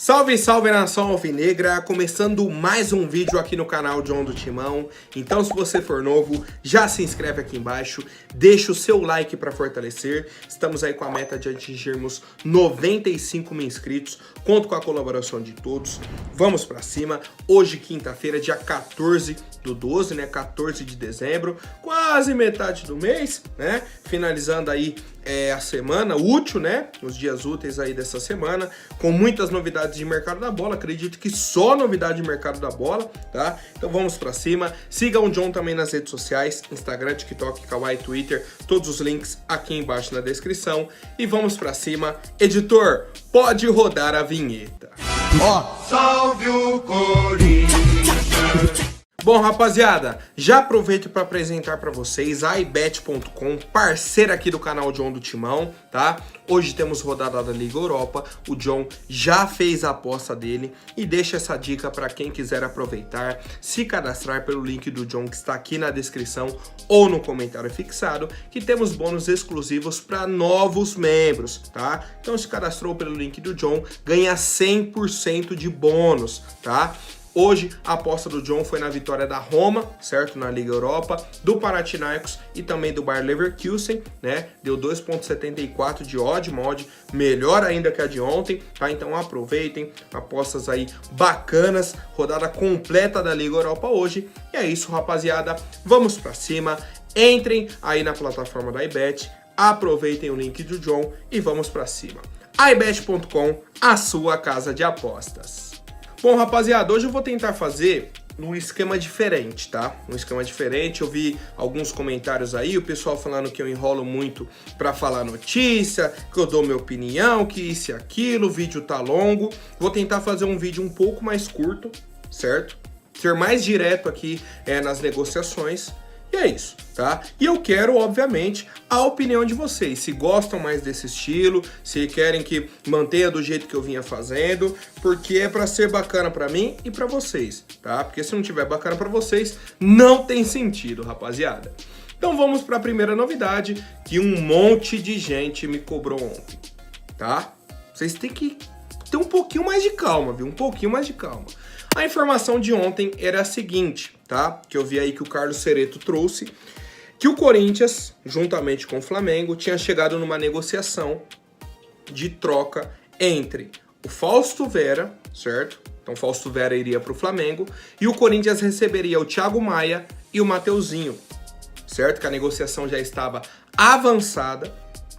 Salve, salve nação alvinegra, começando mais um vídeo aqui no canal John do Timão. Então se você for novo, já se inscreve aqui embaixo, deixa o seu like para fortalecer. Estamos aí com a meta de atingirmos 95 mil inscritos, conto com a colaboração de todos. Vamos para cima, hoje quinta-feira, dia 14 do 12, né, 14 de dezembro, quase metade do mês, né, finalizando aí a semana útil, né, os dias úteis aí dessa semana, com muitas novidades de mercado da bola, acredito que só novidade de mercado da bola, tá? Então vamos pra cima, sigam o John também nas redes sociais, Instagram, TikTok, Kawaii, Twitter, todos os links aqui embaixo na descrição, e vamos pra cima. Editor, pode rodar a vinheta. Salve o Corinthians! Bom, rapaziada, já aproveito para apresentar para vocês a iBet.com, parceira aqui do canal John do Timão, tá? Hoje temos rodada da Liga Europa, o John já fez a aposta dele e deixa essa dica para quem quiser aproveitar, se cadastrar pelo link do John que está aqui na descrição ou no comentário fixado, que temos bônus exclusivos para novos membros, tá? Então se cadastrou pelo link do John, ganha 100% de bônus, tá? Hoje, a aposta do John foi na vitória da Roma, certo? Na Liga Europa, do Panathinaikos e também do Bayer Leverkusen, né? Deu 2,74 de odd, uma odd melhor ainda que a de ontem, tá? Então aproveitem, apostas aí bacanas, rodada completa da Liga Europa hoje. E é isso, rapaziada, vamos pra cima, entrem aí na plataforma da iBet, aproveitem o link do John e vamos pra cima. iBet.com, a sua casa de apostas. Bom, rapaziada, hoje eu vou tentar fazer num esquema diferente, tá? Um esquema diferente, eu vi alguns comentários aí, o pessoal falando que eu enrolo muito pra falar notícia, que eu dou minha opinião, que isso e aquilo, o vídeo tá longo. Vou tentar fazer um vídeo um pouco mais curto, certo? Ser mais direto aqui nas negociações. E é isso, tá? E eu quero, obviamente, a opinião de vocês. Se gostam mais desse estilo, se querem que mantenha do jeito que eu vinha fazendo, porque é pra ser bacana pra mim e pra vocês, tá? Porque se não tiver bacana pra vocês, não tem sentido, rapaziada. Então vamos pra primeira novidade, que um monte de gente me cobrou ontem, tá? Vocês têm que ter um pouquinho mais de calma, viu? Um pouquinho mais de calma. A informação de ontem era a seguinte, tá? Que eu vi aí que o Carlos Cereto trouxe, que o Corinthians, juntamente com o Flamengo, tinha chegado numa negociação de troca entre o Fausto Vera, certo? Então Fausto Vera iria para o Flamengo e o Corinthians receberia o Thiago Maia e o Mateuzinho, certo? Que a negociação já estava avançada.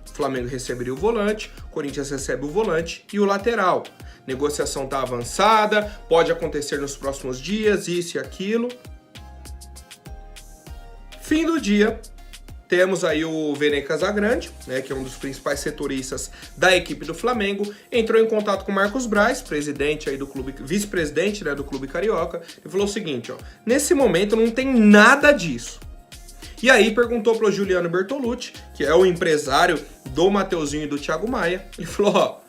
O Flamengo receberia o volante, o Corinthians recebe o volante e o lateral. Negociação tá avançada, pode acontecer nos próximos dias, isso e aquilo. Fim do dia, temos aí o Vene Casagrande, né, que é um dos principais setoristas da equipe do Flamengo, entrou em contato com o Marcos Braz, presidente aí do clube, vice-presidente, né, do clube carioca, e falou o seguinte, ó, nesse momento não tem nada disso. E aí perguntou pro Juliano Bertolucci, que é o empresário do Mateuzinho e do Thiago Maia, ele falou, ó,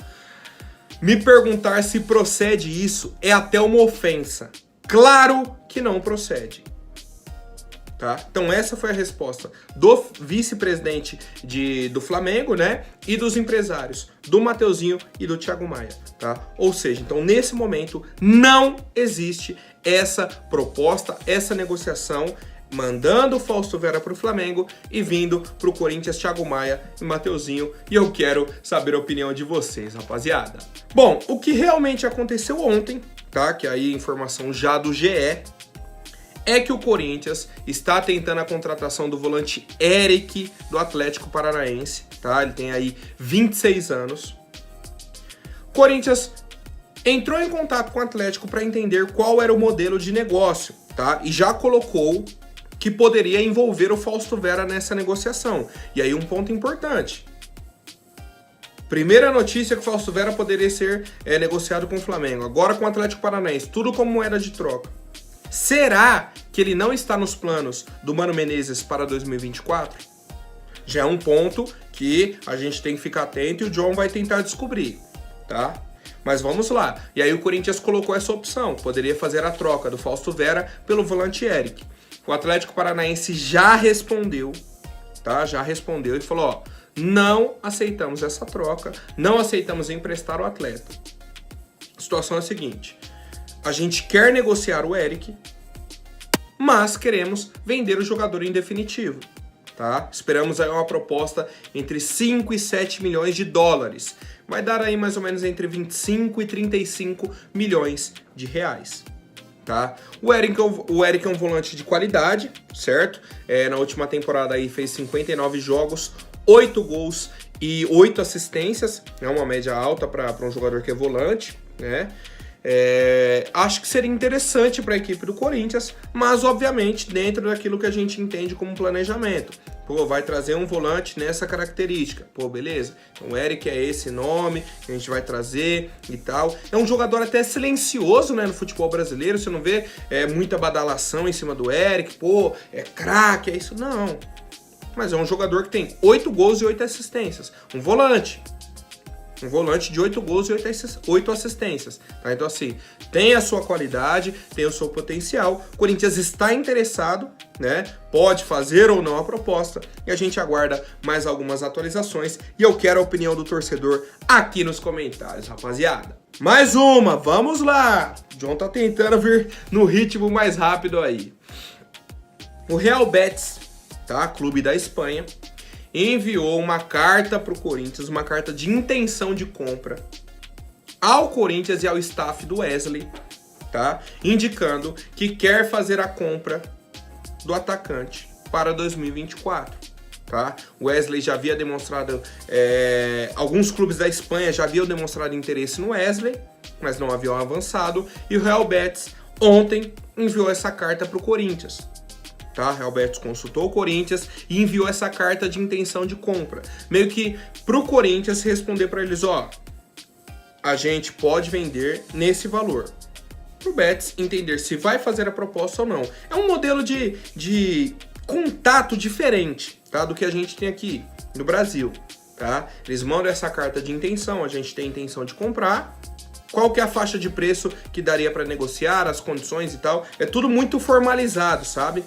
me perguntar se procede isso é até uma ofensa. Claro que não procede. Tá? Então essa foi a resposta do vice-presidente do Flamengo, né? E dos empresários, do Mateuzinho e do Thiago Maia, tá? Ou seja, então nesse momento não existe essa proposta, essa negociação, mandando o Fausto Vera para o Flamengo e vindo para o Corinthians, Thiago Maia e Mateuzinho. E eu quero saber a opinião de vocês, rapaziada. Bom, o que realmente aconteceu ontem, tá? Que aí informação já do GE, é que o Corinthians está tentando a contratação do volante Eric do Atlético Paranaense, tá? Ele tem aí 26 anos. O Corinthians entrou em contato com o Atlético para entender qual era o modelo de negócio, tá? E já colocou que poderia envolver o Fausto Vera nessa negociação. E aí um ponto importante. Primeira notícia que o Fausto Vera poderia ser negociado com o Flamengo. Agora com o Atlético Paranaense, tudo como moeda de troca. Será que ele não está nos planos do Mano Menezes para 2024? Já é um ponto que a gente tem que ficar atento e o John vai tentar descobrir, tá? Mas vamos lá. E aí o Corinthians colocou essa opção. Poderia fazer a troca do Fausto Vera pelo volante Eric. O Atlético Paranaense já respondeu, tá? Já respondeu e falou, ó, não aceitamos essa troca, não aceitamos emprestar o atleta. situação é a seguinte: a gente quer negociar o Eric, mas queremos vender o jogador em definitivo, tá? Esperamos aí uma proposta entre 5 e 7 milhões de dólares. Vai dar aí mais ou menos entre 25 e 35 milhões de reais. Tá? O Eric é um volante de qualidade, certo? Na última temporada aí fez 59 jogos, 8 gols e 8 assistências. É uma média alta para um jogador que é volante, né? Acho que seria interessante para a equipe do Corinthians, mas obviamente dentro daquilo que a gente entende como planejamento. Pô, vai trazer um volante nessa característica. Pô, beleza. Então o Eric é esse nome que a gente vai trazer e tal. É um jogador até silencioso, né, no futebol brasileiro. Você não vê muita badalação em cima do Eric. Pô, é craque, é isso. Não. Mas é um jogador que tem 8 gols e 8 assistências. Um volante. Um volante de 8 gols e 8 assistências. Tá? Então, assim, tem a sua qualidade, tem o seu potencial. O Corinthians está interessado, né? Pode fazer ou não a proposta. E a gente aguarda mais algumas atualizações. E eu quero a opinião do torcedor aqui nos comentários, rapaziada. Mais uma, vamos lá! O John tá tentando vir no ritmo mais rápido aí. O Real Betis, tá? Clube da Espanha, enviou uma carta para o Corinthians, uma carta de intenção de compra ao Corinthians e ao staff do Wesley, tá? Indicando que quer fazer a compra do atacante para 2024, tá? O Wesley já havia demonstrado, alguns clubes da Espanha já haviam demonstrado interesse no Wesley, mas não haviam avançado, e o Real Betis ontem enviou essa carta para o Corinthians. Tá? Real Betis consultou o Corinthians e enviou essa carta de intenção de compra. Meio que pro Corinthians responder para eles, ó, a gente pode vender nesse valor. Pro Betis entender se vai fazer a proposta ou não. É um modelo de contato diferente, tá? Do que a gente tem aqui no Brasil, tá? Eles mandam essa carta de intenção, a gente tem a intenção de comprar. Qual que é a faixa de preço que daria para negociar, as condições e tal. É tudo muito formalizado, sabe?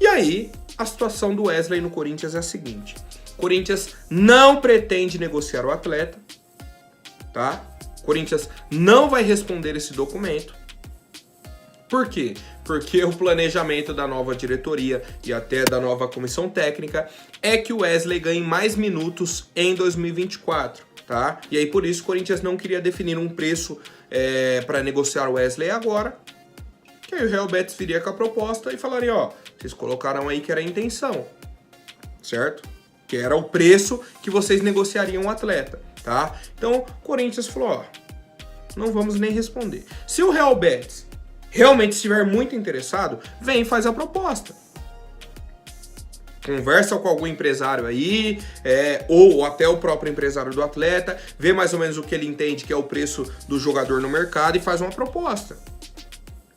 E aí, a situação do Wesley no Corinthians é a seguinte. O Corinthians não pretende negociar o atleta, tá? O Corinthians não vai responder esse documento. Por quê? Porque o planejamento da nova diretoria e até da nova comissão técnica é que o Wesley ganhe mais minutos em 2024, tá? E aí, por isso, o Corinthians não queria definir um preço para negociar o Wesley agora. Que aí o Real Betis viria com a proposta e falaria, ó, vocês colocaram aí que era a intenção, certo? Que era o preço que vocês negociariam o atleta, tá? Então, o Corinthians falou, ó, não vamos nem responder. Se o Real Betis realmente estiver muito interessado, vem e faz a proposta. Conversa com algum empresário aí, ou até o próprio empresário do atleta, vê mais ou menos o que ele entende que é o preço do jogador no mercado e faz uma proposta.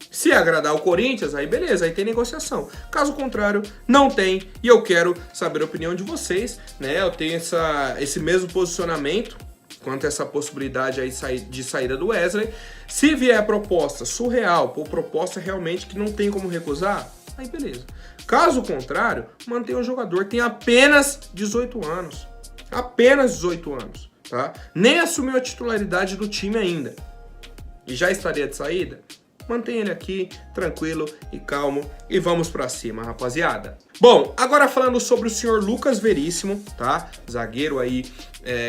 Se agradar o Corinthians, aí beleza, aí tem negociação. Caso contrário, não tem. E eu quero saber a opinião de vocês, né? Eu tenho esse mesmo posicionamento quanto a essa possibilidade aí de saída do Wesley. Se vier proposta surreal, ou proposta realmente que não tem como recusar, aí beleza. Caso contrário, mantenha o jogador, tem apenas 18 anos. Apenas 18 anos, tá? Nem assumiu a titularidade do time ainda. E já estaria de saída? Mantém ele aqui, tranquilo e calmo, e vamos pra cima, rapaziada. Bom, agora falando sobre o senhor Lucas Veríssimo, tá? Zagueiro aí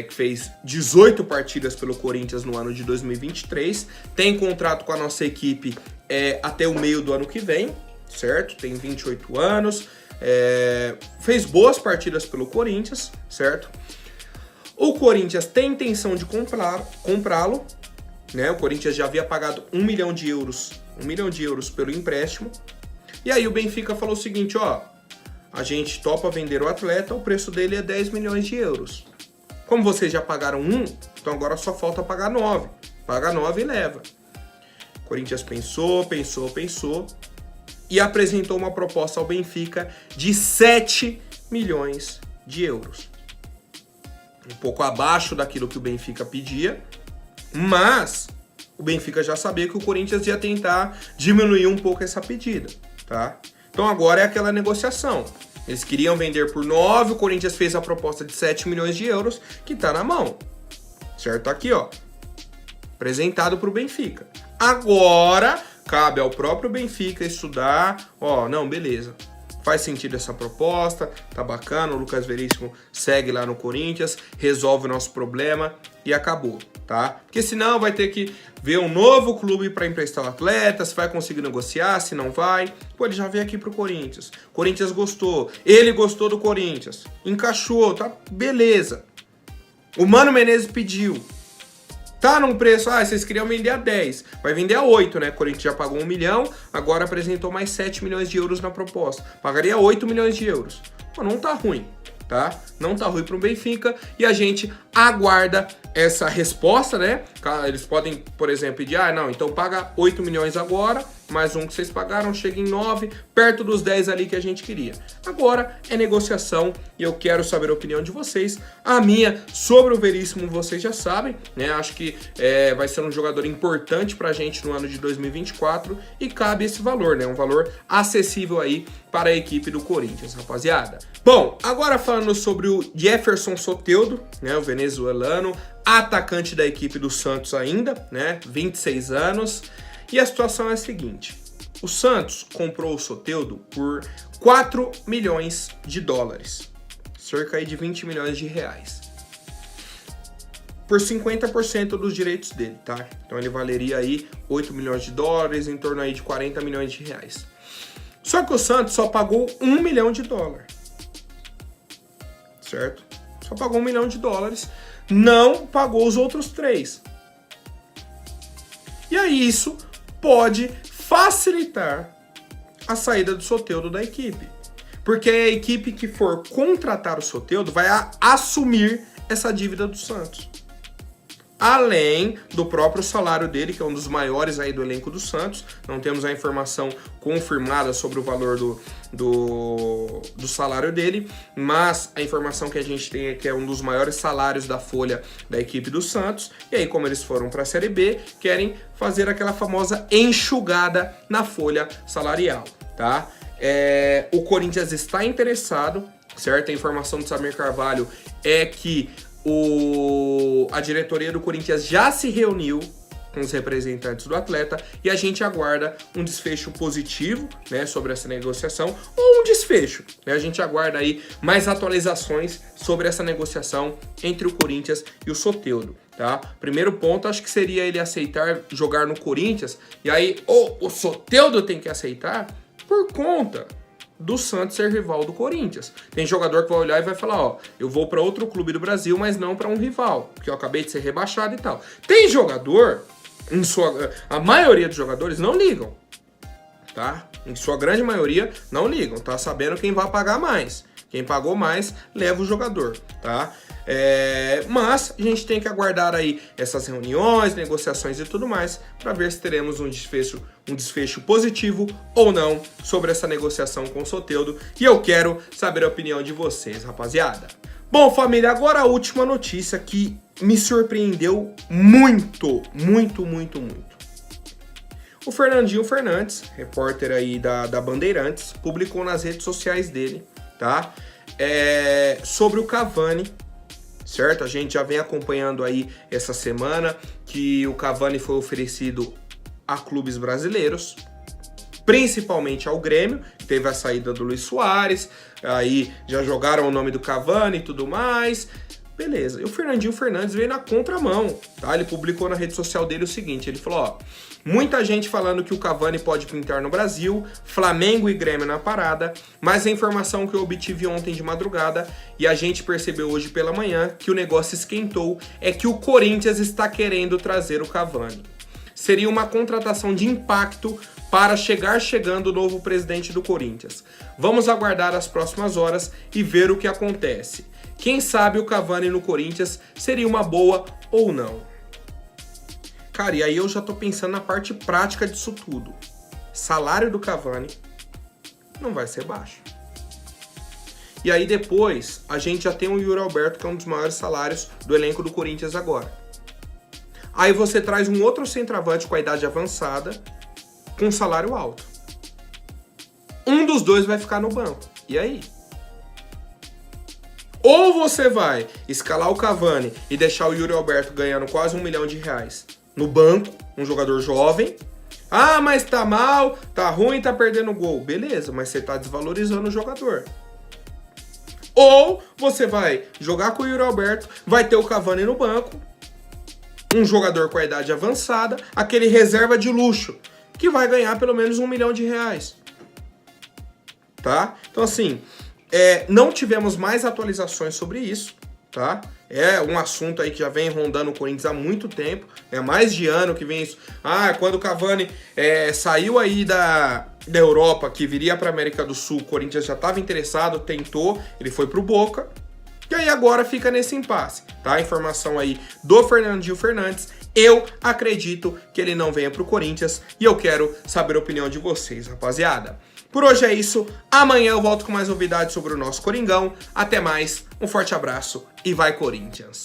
que fez 18 partidas pelo Corinthians no ano de 2023, tem contrato com a nossa equipe até o meio do ano que vem, certo? Tem 28 anos, fez boas partidas pelo Corinthians, certo? O Corinthians tem intenção de comprá-lo, né? O Corinthians já havia pagado 1 milhão de euros pelo empréstimo. E aí o Benfica falou o seguinte, ó, a gente topa vender o atleta, o preço dele é 10 milhões de euros. Como vocês já pagaram 1, então agora só falta pagar 9. Paga 9 e leva. O Corinthians pensou e apresentou uma proposta ao Benfica de 7 milhões de euros. Um pouco abaixo daquilo que o Benfica pedia, mas o Benfica já sabia que o Corinthians ia tentar diminuir um pouco essa pedida, tá? Então agora é aquela negociação. Eles queriam vender por 9, o Corinthians fez a proposta de 7 milhões de euros, que tá na mão. Certo? Aqui, ó. apresentado para o Benfica. Agora, cabe ao próprio Benfica estudar, não, beleza. Faz sentido essa proposta, tá bacana, o Lucas Veríssimo segue lá no Corinthians, resolve o nosso problema e acabou, tá? Porque senão vai ter que ver um novo clube para emprestar o atleta, se vai conseguir negociar, se não vai. Pô, ele já veio aqui pro Corinthians. Corinthians gostou, ele gostou do Corinthians, encaixou, tá? Beleza. O Mano Menezes pediu. Tá num preço, vocês queriam vender a 10, vai vender a 8, né? O Corinthians já pagou 1 milhão, agora apresentou mais 7 milhões de euros na proposta. Pagaria 8 milhões de euros. Pô, não tá ruim, tá? Não tá ruim pro Benfica e a gente aguarda essa resposta, né? Eles podem, por exemplo, pedir, não, então paga 8 milhões agora, mais um que vocês pagaram, chega em 9, perto dos 10 ali que a gente queria. Agora é negociação e eu quero saber a opinião de vocês. A minha sobre o Veríssimo vocês já sabem, né? Acho que vai ser um jogador importante pra gente no ano de 2024 e cabe esse valor, né? Um valor acessível aí para a equipe do Corinthians, rapaziada. Bom, agora falando sobre o Jefferson Soteldo, né? O venezuelano, atacante da equipe do Santos ainda, né? 26 anos. E a situação é a seguinte, o Santos comprou o Soteldo por 4 milhões de dólares, cerca aí de 20 milhões de reais, por 50% dos direitos dele, tá? Então ele valeria aí 8 milhões de dólares, em torno aí de 40 milhões de reais. Só que o Santos só pagou 1 milhão de dólares, certo? Só pagou 1 milhão de dólares, não pagou os outros 3. E aí isso pode facilitar a saída do Soteldo da equipe. Porque a equipe que for contratar o Soteldo vai assumir essa dívida do Santos. Além do próprio salário dele, que é um dos maiores aí do elenco do Santos. Não temos a informação confirmada sobre o valor do salário dele, mas a informação que a gente tem é que é um dos maiores salários da folha da equipe do Santos. E aí, como eles foram para a Série B, querem fazer aquela famosa enxugada na folha salarial, tá? O Corinthians está interessado, certo? A informação do Samir Carvalho é que a diretoria do Corinthians já se reuniu com os representantes do atleta e a gente aguarda um desfecho positivo, né, sobre essa negociação, ou um desfecho, né? A gente aguarda aí mais atualizações sobre essa negociação entre o Corinthians e o Soteldo, tá? Primeiro ponto, acho que seria ele aceitar jogar no Corinthians, e aí o Soteldo tem que aceitar por conta do Santos ser rival do Corinthians. Tem jogador que vai olhar e vai falar, eu vou para outro clube do Brasil, mas não para um rival, porque eu acabei de ser rebaixado e tal. Tem jogador, a maioria dos jogadores não ligam, tá? Em sua grande maioria não ligam, tá sabendo quem vai pagar mais. Quem pagou mais, leva o jogador, tá? Mas a gente tem que aguardar aí essas reuniões, negociações e tudo mais para ver se teremos um desfecho positivo ou não sobre essa negociação com o Soteldo. E eu quero saber a opinião de vocês, rapaziada. Bom, família, agora a última notícia que me surpreendeu muito. O Fernandinho Fernandes, repórter aí da Bandeirantes, publicou nas redes sociais dele, tá? Sobre o Cavani, certo? A gente já vem acompanhando aí essa semana que o Cavani foi oferecido a clubes brasileiros, principalmente ao Grêmio, que teve a saída do Luis Soares, aí já jogaram o nome do Cavani e tudo mais. Beleza, e o Fernandinho Fernandes veio na contramão, tá? Ele publicou na rede social dele o seguinte, ele falou, muita gente falando que o Cavani pode pintar no Brasil, Flamengo e Grêmio na parada, mas a informação que eu obtive ontem de madrugada e a gente percebeu hoje pela manhã que o negócio esquentou é que o Corinthians está querendo trazer o Cavani. Seria uma contratação de impacto para chegando o novo presidente do Corinthians. Vamos aguardar as próximas horas e ver o que acontece. Quem sabe o Cavani no Corinthians seria uma boa ou não. Cara, e aí eu já tô pensando na parte prática disso tudo. Salário do Cavani não vai ser baixo. E aí depois, a gente já tem o Yuri Alberto, que é um dos maiores salários do elenco do Corinthians agora. Aí você traz um outro centroavante com a idade avançada, com salário alto. Um dos dois vai ficar no banco. E aí? Ou você vai escalar o Cavani e deixar o Yuri Alberto ganhando quase 1 milhão de reais no banco, um jogador jovem. Ah, mas tá mal, tá ruim, tá perdendo gol. Beleza, mas você tá desvalorizando o jogador. Ou você vai jogar com o Yuri Alberto, vai ter o Cavani no banco, um jogador com a idade avançada, aquele reserva de luxo, que vai ganhar pelo menos R$1 milhão. Tá? Então assim, não tivemos mais atualizações sobre isso, tá? É um assunto aí que já vem rondando o Corinthians há muito tempo, mais de ano que vem isso. Ah, quando o Cavani saiu aí da Europa, que viria para a América do Sul, o Corinthians já estava interessado, tentou, ele foi pro Boca, e aí agora fica nesse impasse, tá? Informação aí do Fernandinho Fernandes. Eu acredito que ele não venha pro Corinthians e eu quero saber a opinião de vocês, rapaziada. Por hoje é isso, amanhã eu volto com mais novidades sobre o nosso Coringão. Até mais, um forte abraço e vai Corinthians!